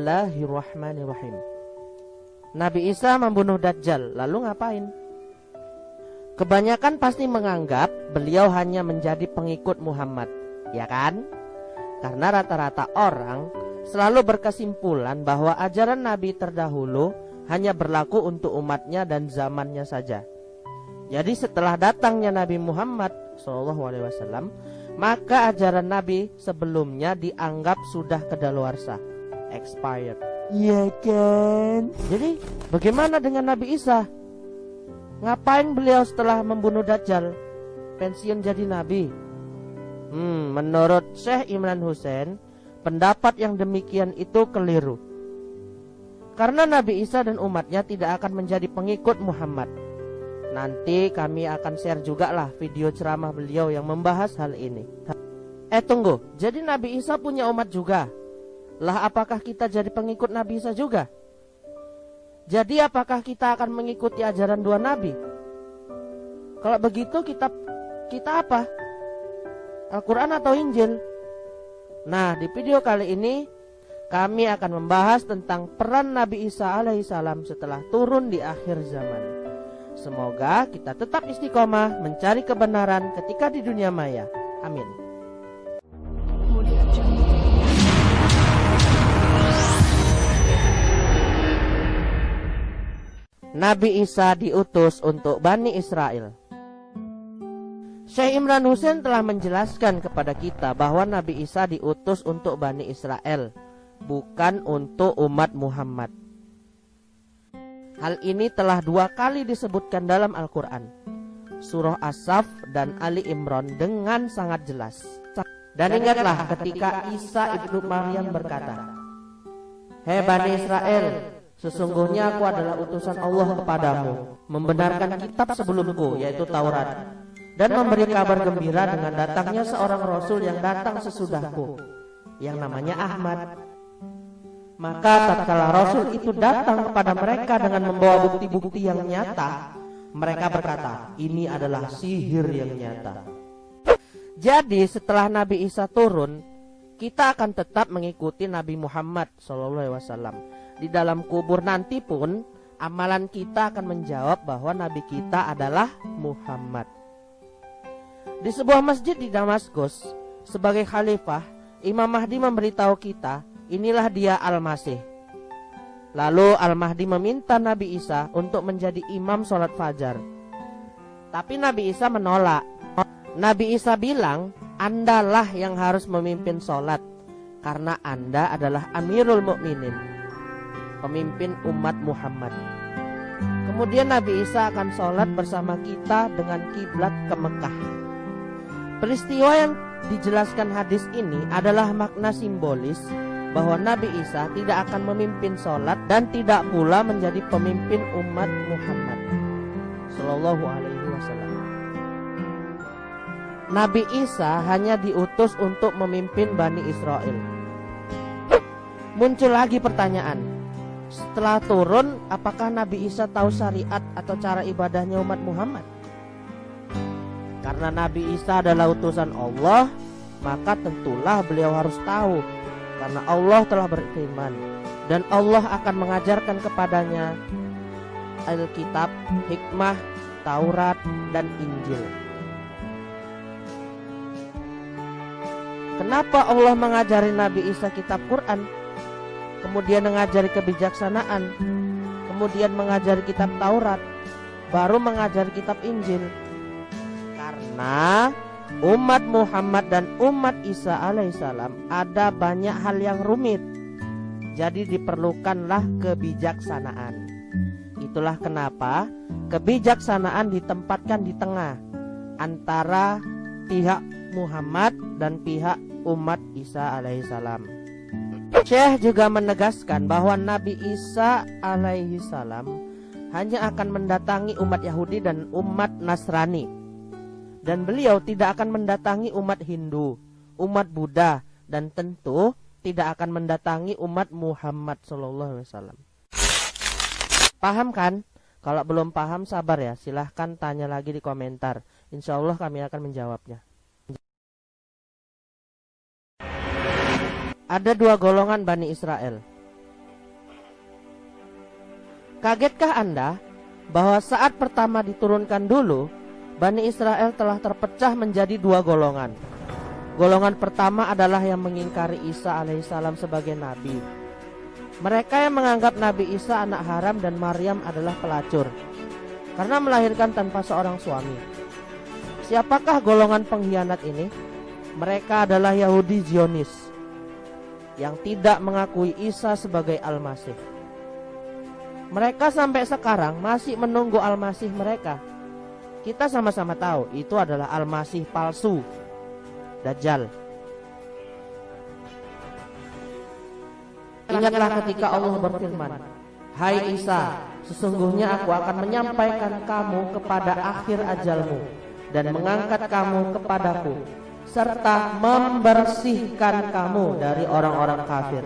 Bismillahirrahmanirrahim. Nabi Isa membunuh Dajjal, lalu ngapain? Kebanyakan pasti menganggap beliau hanya menjadi pengikut Muhammad, ya kan? Karena rata-rata orang selalu berkesimpulan bahwa ajaran Nabi terdahulu hanya berlaku untuk umatnya dan zamannya saja. Jadi setelah datangnya Nabi Muhammad SAW, maka ajaran Nabi sebelumnya dianggap sudah kedaluarsa, expired. Iya kan? Jadi bagaimana dengan Nabi Isa? Ngapain beliau setelah membunuh Dajjal pensiun jadi Nabi? Menurut Syekh Imran Hussein, pendapat yang demikian itu keliru. Karena Nabi Isa dan umatnya tidak akan menjadi pengikut Muhammad. Nanti kami akan share juga lah video ceramah beliau yang membahas hal ini. Tunggu, jadi Nabi Isa punya umat juga? Lah apakah kita jadi pengikut Nabi Isa juga? Jadi apakah kita akan mengikuti ajaran dua Nabi? Kalau begitu kita apa? Al-Quran atau Injil? Nah, di video kali ini kami akan membahas tentang peran Nabi Isa alaihissalam setelah turun di akhir zaman. Semoga kita tetap istiqomah mencari kebenaran ketika di dunia maya. Amin. Nabi Isa diutus untuk Bani Israel. Syekh Imran Hussein telah menjelaskan kepada kita bahwa Nabi Isa diutus untuk Bani Israel, bukan untuk umat Muhammad. Hal ini telah 2 kali disebutkan dalam Al-Quran, Surah As-Saff dan Ali Imran dengan sangat jelas. Dan ingatlah ketika Isa ibnu Maryam berkata, "Hei Bani Israel, sesungguhnya aku adalah utusan Allah kepadamu, membenarkan kitab sebelumku yaitu Taurat, dan memberi kabar gembira dengan datangnya seorang Rasul yang datang sesudahku, yang namanya Ahmad." Maka tatkala Rasul itu datang kepada mereka dengan membawa bukti-bukti yang nyata, mereka berkata, "Ini adalah sihir yang nyata." Jadi setelah Nabi Isa turun, kita akan tetap mengikuti Nabi Muhammad SAW. Di dalam kubur nanti pun amalan kita akan menjawab bahwa Nabi kita adalah Muhammad. Di sebuah masjid di Damaskus, sebagai khalifah, Imam Mahdi memberitahu kita, inilah dia Al-Masih. Lalu Al-Mahdi meminta Nabi Isa untuk menjadi imam sholat fajar. Tapi Nabi Isa menolak. Nabi Isa bilang, "Andalah yang harus memimpin sholat, karena Anda adalah Amirul Mukminin, pemimpin umat Muhammad." Kemudian Nabi Isa akan sholat bersama kita dengan kiblat ke Mekah. Peristiwa yang dijelaskan hadis ini adalah makna simbolis bahwa Nabi Isa tidak akan memimpin sholat dan tidak pula menjadi pemimpin umat Muhammad Sallallahu Alaihi Wasallam. Nabi Isa hanya diutus untuk memimpin Bani Israel. Muncul lagi pertanyaan, setelah turun apakah Nabi Isa tahu syariat atau cara ibadahnya umat Muhammad? Karena Nabi Isa adalah utusan Allah, maka tentulah beliau harus tahu. Karena Allah telah berfirman, dan Allah akan mengajarkan kepadanya Alkitab, hikmah, Taurat, dan Injil. Kenapa Allah mengajari Nabi Isa kitab Quran, kemudian mengajari kebijaksanaan, kemudian mengajari kitab Taurat, baru mengajari kitab Injil? Karena umat Muhammad dan umat Isa alaihissalam ada banyak hal yang rumit. Jadi diperlukanlah kebijaksanaan. Itulah kenapa kebijaksanaan ditempatkan di tengah antara pihak Muhammad dan pihak umat Isa alaihissalam. Syekh juga menegaskan bahwa Nabi Isa alaihissalam hanya akan mendatangi umat Yahudi dan umat Nasrani, dan beliau tidak akan mendatangi umat Hindu, umat Buddha, dan tentu tidak akan mendatangi umat Muhammad SAW. Paham kan? Kalau belum paham sabar ya, silahkan tanya lagi di komentar. Insya Allah kami akan menjawabnya. Ada 2 golongan Bani Israel. Kagetkah Anda bahwa saat pertama diturunkan dulu, Bani Israel telah terpecah menjadi dua golongan. Golongan pertama adalah yang mengingkari Isa alaihissalam sebagai nabi. Mereka yang menganggap Nabi Isa anak haram dan Maryam adalah pelacur karena melahirkan tanpa seorang suami. Siapakah golongan pengkhianat ini? Mereka adalah Yahudi Zionis yang tidak mengakui Isa sebagai Al-Masih. Mereka sampai sekarang masih menunggu Al-Masih mereka. Kita sama-sama tahu itu adalah Al-Masih palsu, Dajjal. Ingatlah ketika Allah berfirman, "Hai Isa, sesungguhnya aku akan menyampaikan kamu kepada akhir ajalmu dan mengangkat kamu kepadaku, serta membersihkan kamu dari orang-orang kafir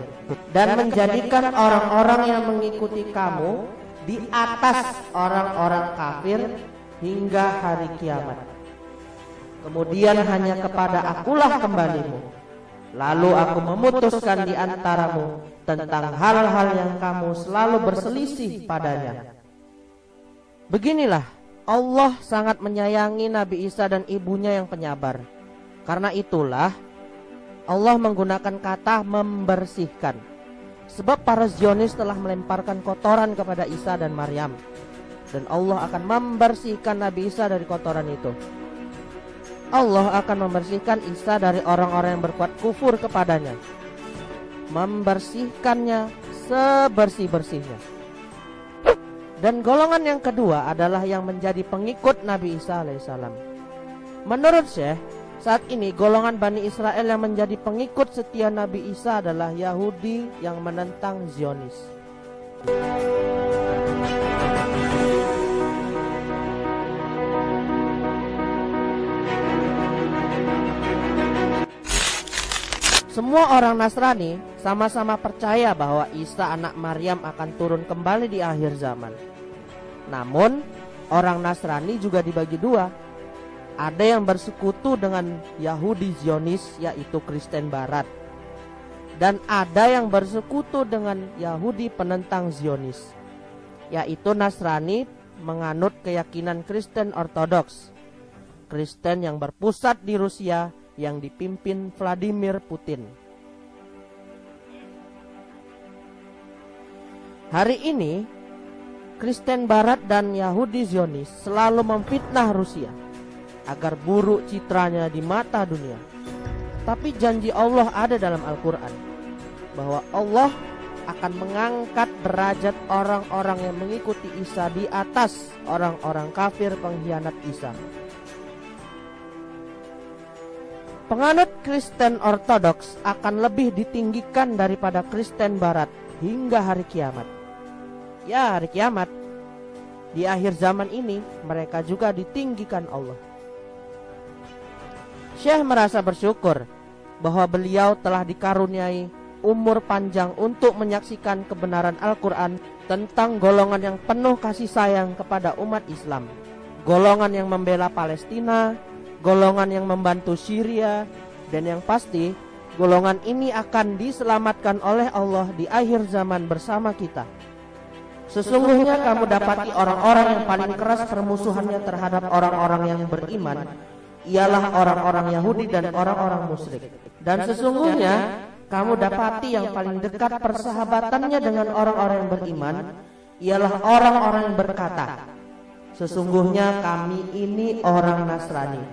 dan menjadikan orang-orang yang mengikuti kamu di atas orang-orang kafir hingga hari kiamat. Kemudian hanya kepada akulah kembalimu. Lalu aku memutuskan di antaramu tentang hal-hal yang kamu selalu berselisih padanya." Beginilah, Allah sangat menyayangi Nabi Isa dan ibunya yang penyabar. Karena itulah Allah menggunakan kata membersihkan. Sebab para Zionis telah melemparkan kotoran kepada Isa dan Maryam, dan Allah akan membersihkan Nabi Isa dari kotoran itu. Allah akan membersihkan Isa dari orang-orang yang berbuat kufur kepadanya, membersihkannya sebersih-bersihnya. Dan golongan yang kedua adalah yang menjadi pengikut Nabi Isa alaihissalam. Menurut Syekh, saat ini golongan Bani Israel yang menjadi pengikut setia Nabi Isa adalah Yahudi yang menentang Zionis. Semua orang Nasrani sama-sama percaya bahwa Isa anak Maryam akan turun kembali di akhir zaman. Namun, orang Nasrani juga dibagi dua. Ada yang bersekutu dengan Yahudi Zionis, yaitu Kristen Barat. Dan ada yang bersekutu dengan Yahudi penentang Zionis, yaitu Nasrani menganut keyakinan Kristen Ortodoks, Kristen yang berpusat di Rusia yang dipimpin Vladimir Putin. Hari ini, Kristen Barat dan Yahudi Zionis selalu memfitnah Rusia agar buruk citranya di mata dunia. Tapi janji Allah ada dalam Al-Quran, bahwa Allah akan mengangkat derajat orang-orang yang mengikuti Isa di atas orang-orang kafir pengkhianat Isa. Penganut Kristen Ortodoks akan lebih ditinggikan daripada Kristen Barat hingga hari kiamat. Ya, hari kiamat. Di akhir zaman ini mereka juga ditinggikan Allah. Syekh merasa bersyukur bahwa beliau telah dikaruniai umur panjang untuk menyaksikan kebenaran Al-Quran tentang golongan yang penuh kasih sayang kepada umat Islam, golongan yang membela Palestina, golongan yang membantu Syria, dan yang pasti golongan ini akan diselamatkan oleh Allah di akhir zaman bersama kita. Sesungguhnya kamu dapati orang-orang yang paling keras permusuhannya terhadap orang-orang yang beriman ialah orang-orang Yahudi dan orang-orang musyrik. Dan sesungguhnya kamu dapati yang paling dekat persahabatannya dengan orang-orang yang beriman ialah orang-orang yang berkata, "Sesungguhnya kami ini orang Nasrani."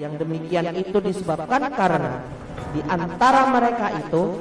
Yang demikian itu disebabkan karena di antara mereka itu